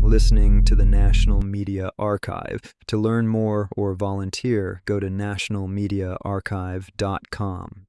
listening to the National Media Archive. To learn more or volunteer, go to nationalmediaarchive.com.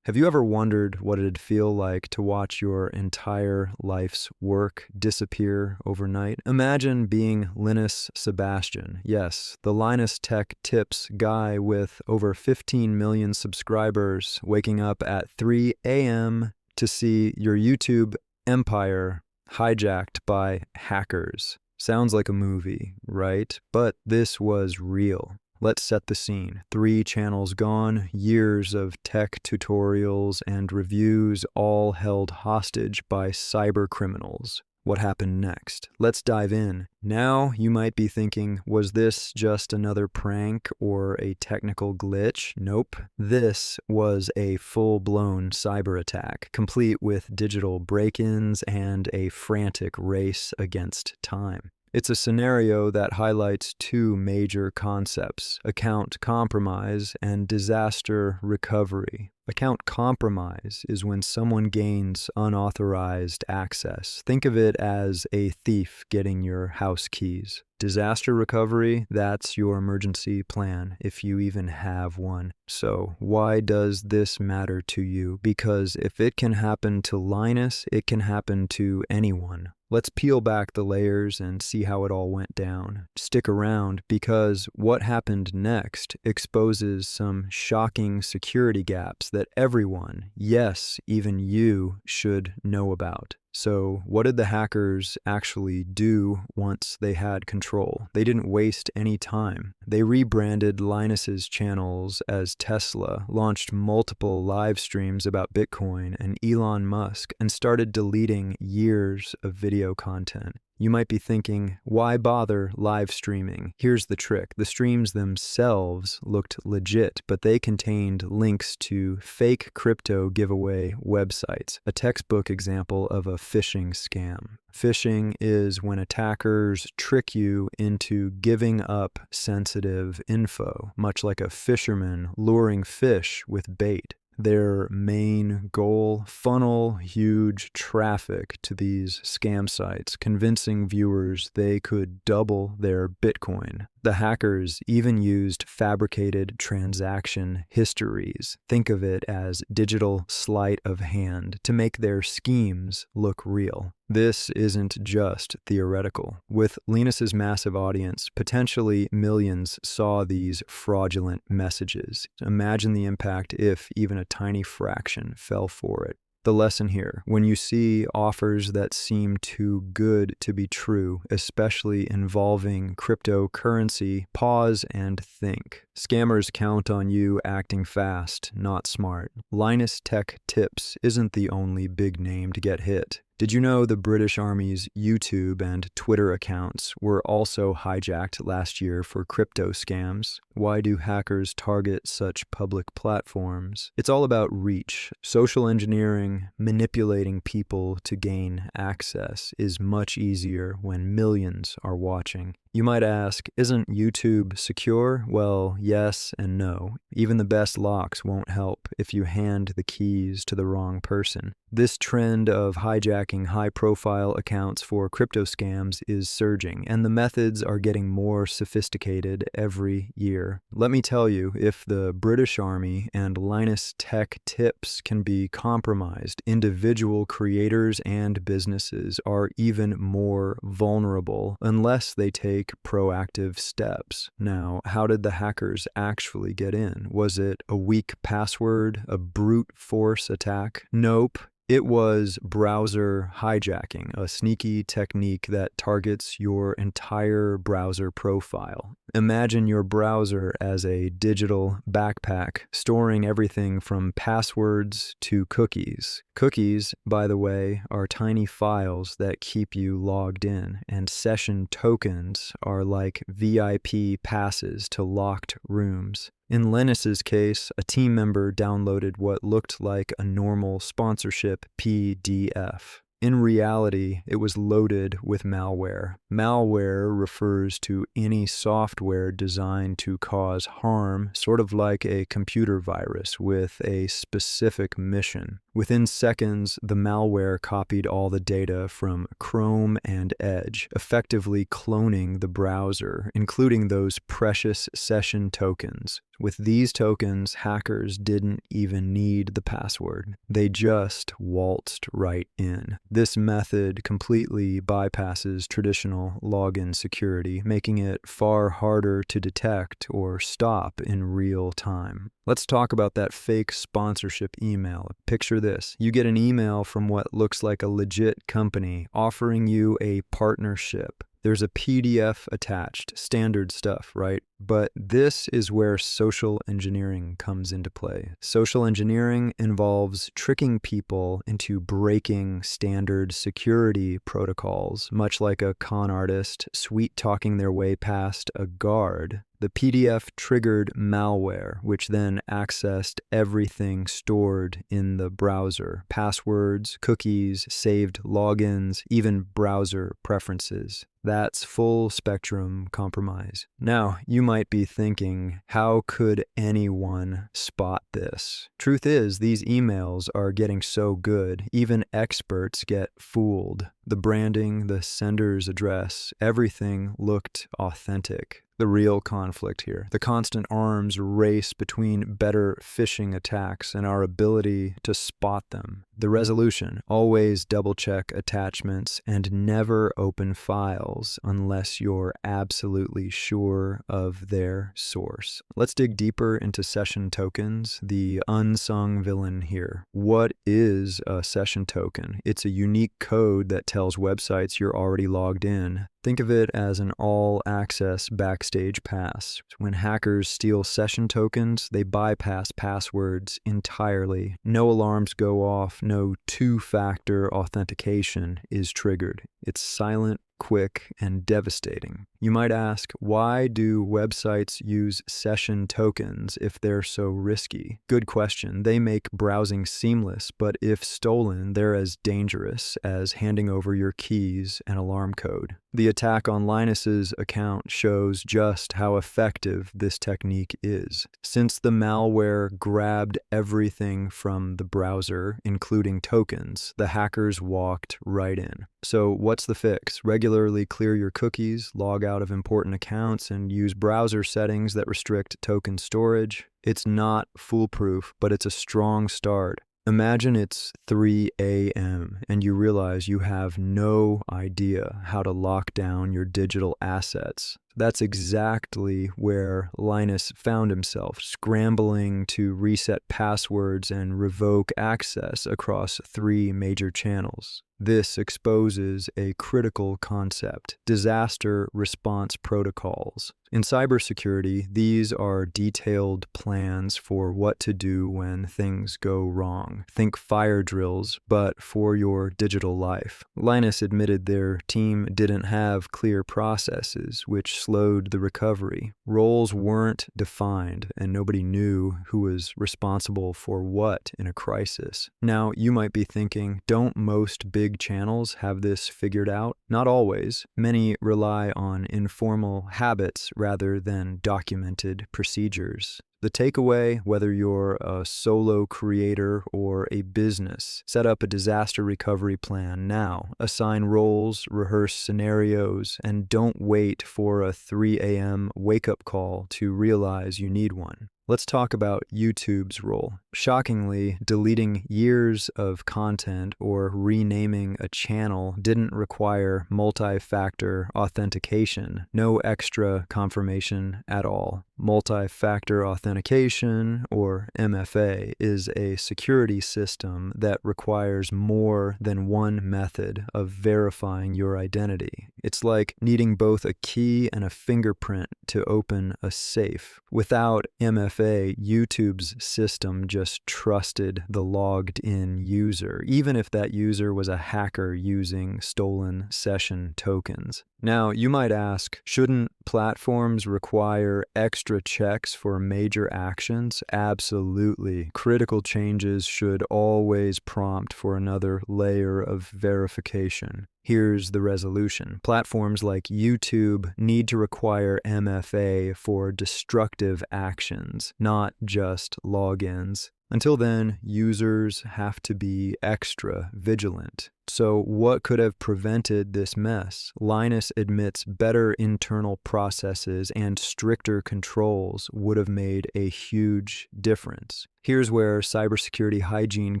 Have you ever wondered what it'd feel like to watch your entire life's work disappear overnight? Imagine being Linus Sebastian. Yes, the Linus Tech Tips guy with over 15 million subscribers, waking up at 3 a.m. to see your YouTube empire hijacked by hackers. Sounds like a movie, right? But this was real. Let's set the scene. 3 channels gone, years of tech tutorials and reviews all held hostage by cyber criminals. What happened next? Let's dive in. Now you might be thinking, was this just another prank or a technical glitch? Nope. This was a full-blown cyber attack, complete with digital break-ins and a frantic race against time. It's a scenario that highlights 2 major concepts: account compromise and disaster recovery. Account compromise is when someone gains unauthorized access. Think of it as a thief getting your house keys. Disaster recovery, that's your emergency plan, if you even have one. So why does this matter to you? Because if it can happen to Linus, it can happen to anyone. Let's peel back the layers and see how it all went down. Stick around, because what happened next exposes some shocking security gaps that everyone, yes, even you, should know about. So what did the hackers actually do once they had control? They didn't waste any time. They rebranded Linus's channels as Tesla, launched multiple live streams about Bitcoin and Elon Musk, and started deleting years of video content. You might be thinking, why bother live streaming? Here's the trick. The streams themselves looked legit, but they contained links to fake crypto giveaway websites, a textbook example of a phishing scam. Phishing is when attackers trick you into giving up sensitive info, much like a fisherman luring fish with bait. Their main goal: funnel huge traffic to these scam sites, convincing viewers they could double their Bitcoin. The hackers even used fabricated transaction histories, think of it as digital sleight of hand, to make their schemes look real. This isn't just theoretical. With Linus's massive audience, potentially millions saw these fraudulent messages. Imagine the impact if even a tiny fraction fell for it. The lesson here: when you see offers that seem too good to be true, especially involving cryptocurrency, pause and think. Scammers count on you acting fast, not smart. Linus Tech Tips isn't the only big name to get hit. Did you know the British Army's YouTube and Twitter accounts were also hijacked last year for crypto scams? Why do hackers target such public platforms? It's all about reach. Social engineering, manipulating people to gain access, is much easier when millions are watching. You might ask, isn't YouTube secure? Well, yes and no. Even the best locks won't help if you hand the keys to the wrong person. This trend of hijacking high-profile accounts for crypto scams is surging, and the methods are getting more sophisticated every year. Let me tell you, if the British Army and Linus Tech Tips can be compromised, individual creators and businesses are even more vulnerable unless they take proactive steps. Now, how did the hackers actually get in? Was it a weak password, a brute force attack? Nope. It was browser hijacking, a sneaky technique that targets your entire browser profile. Imagine your browser as a digital backpack, storing everything from passwords to cookies. Cookies, by the way, are tiny files that keep you logged in, and session tokens are like VIP passes to locked rooms. In Linus's case, a team member downloaded what looked like a normal sponsorship PDF. In reality, it was loaded with malware. Malware refers to any software designed to cause harm, sort of like a computer virus with a specific mission. Within seconds, the malware copied all the data from Chrome and Edge, effectively cloning the browser, including those precious session tokens. With these tokens, hackers didn't even need the password. They just waltzed right in. This method completely bypasses traditional login security, making it far harder to detect or stop in real time. Let's talk about that fake sponsorship email. Picture this. You get an email from what looks like a legit company offering you a partnership. There's a PDF attached, standard stuff, right? But this is where social engineering comes into play. Social engineering involves tricking people into breaking standard security protocols, much like a con artist sweet-talking their way past a guard. The PDF triggered malware, which then accessed everything stored in the browser: passwords, cookies, saved logins, even browser preferences. That's full spectrum compromise. Now, you might be thinking, how could anyone spot this? Truth is, these emails are getting so good, even experts get fooled. The branding, the sender's address, everything looked authentic. The real conflict here, the constant arms race between better phishing attacks and our ability to spot them. The resolution: always double-check attachments and never open files unless you're absolutely sure of their source. Let's dig deeper into session tokens, the unsung villain here. What is a session token? It's a unique code that tells websites you're already logged in. Think of it as an all-access backstage pass. When hackers steal session tokens, they bypass passwords entirely. No alarms go off, no two-factor authentication is triggered. It's silent, quick, and devastating. You might ask, why do websites use session tokens if they're so risky? Good question. They make browsing seamless, but if stolen, they're as dangerous as handing over your keys and alarm code. The attack on Linus's account shows just how effective this technique is. Since the malware grabbed everything from the browser, including tokens, the hackers walked right in. So what's the fix? Regularly clear your cookies, log out of important accounts, and use browser settings that restrict token storage. It's not foolproof, but it's a strong start. Imagine it's 3 a.m. and you realize you have no idea how to lock down your digital assets. That's exactly where Linus found himself, scrambling to reset passwords and revoke access across 3 major channels. This exposes a critical concept: disaster response protocols. In cybersecurity, these are detailed plans for what to do when things go wrong. Think fire drills, but for your digital life. Linus admitted their team didn't have clear processes, which slowed the recovery. Roles weren't defined, and nobody knew who was responsible for what in a crisis. Now, you might be thinking, don't most big channels have this figured out? Not always. Many rely on informal habits rather than documented procedures. The takeaway, whether you're a solo creator or a business, set up a disaster recovery plan now. Assign roles, rehearse scenarios, and don't wait for a 3 a.m. wake-up call to realize you need one. Let's talk about YouTube's role. Shockingly, deleting years of content or renaming a channel didn't require multi-factor authentication, no extra confirmation at all. Multi-factor authentication, or MFA, is a security system that requires more than one method of verifying your identity. It's like needing both a key and a fingerprint to open a safe. Without MFA, YouTube's system just trusted the logged-in user, even if that user was a hacker using stolen session tokens. Now, you might ask, shouldn't platforms require extra checks for major actions? Absolutely. Critical changes should always prompt for another layer of verification. Here's the resolution. Platforms like YouTube need to require MFA for destructive actions, not just logins. Until then, users have to be extra vigilant. So what could have prevented this mess? Linus admits better internal processes and stricter controls would have made a huge difference. Here's where cybersecurity hygiene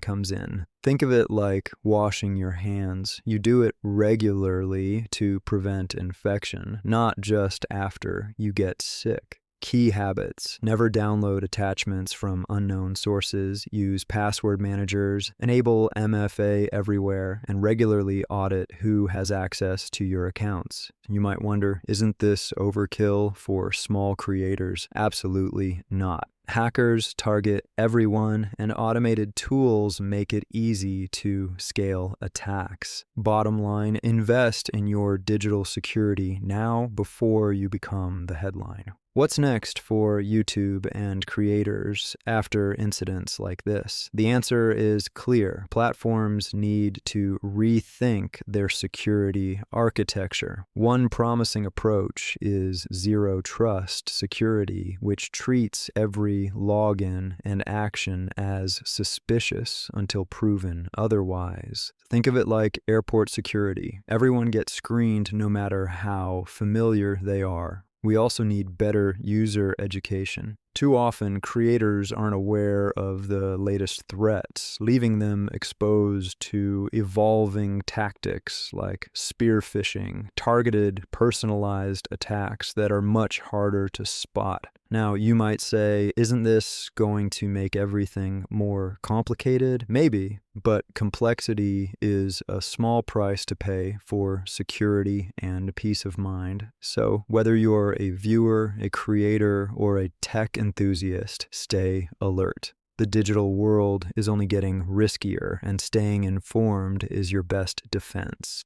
comes in. Think of it like washing your hands. You do it regularly to prevent infection, not just after you get sick. Key habits: never download attachments from unknown sources, use password managers, enable MFA everywhere, and regularly audit who has access to your accounts. You might wonder, isn't this overkill for small creators? Absolutely not. Hackers target everyone, and automated tools make it easy to scale attacks. Bottom line, invest in your digital security now before you become the headline. What's next for YouTube and creators after incidents like this? The answer is clear. Platforms need to rethink their security architecture. One promising approach is zero trust security, which treats every login and action as suspicious until proven otherwise. Think of it like airport security. Everyone gets screened no matter how familiar they are. We also need better user education. Too often, creators aren't aware of the latest threats, leaving them exposed to evolving tactics like spear phishing, targeted, personalized attacks that are much harder to spot. Now, you might say, isn't this going to make everything more complicated? Maybe, but complexity is a small price to pay for security and peace of mind. So, whether you're a viewer, a creator, or a tech enthusiast, stay alert. The digital world is only getting riskier, and staying informed is your best defense.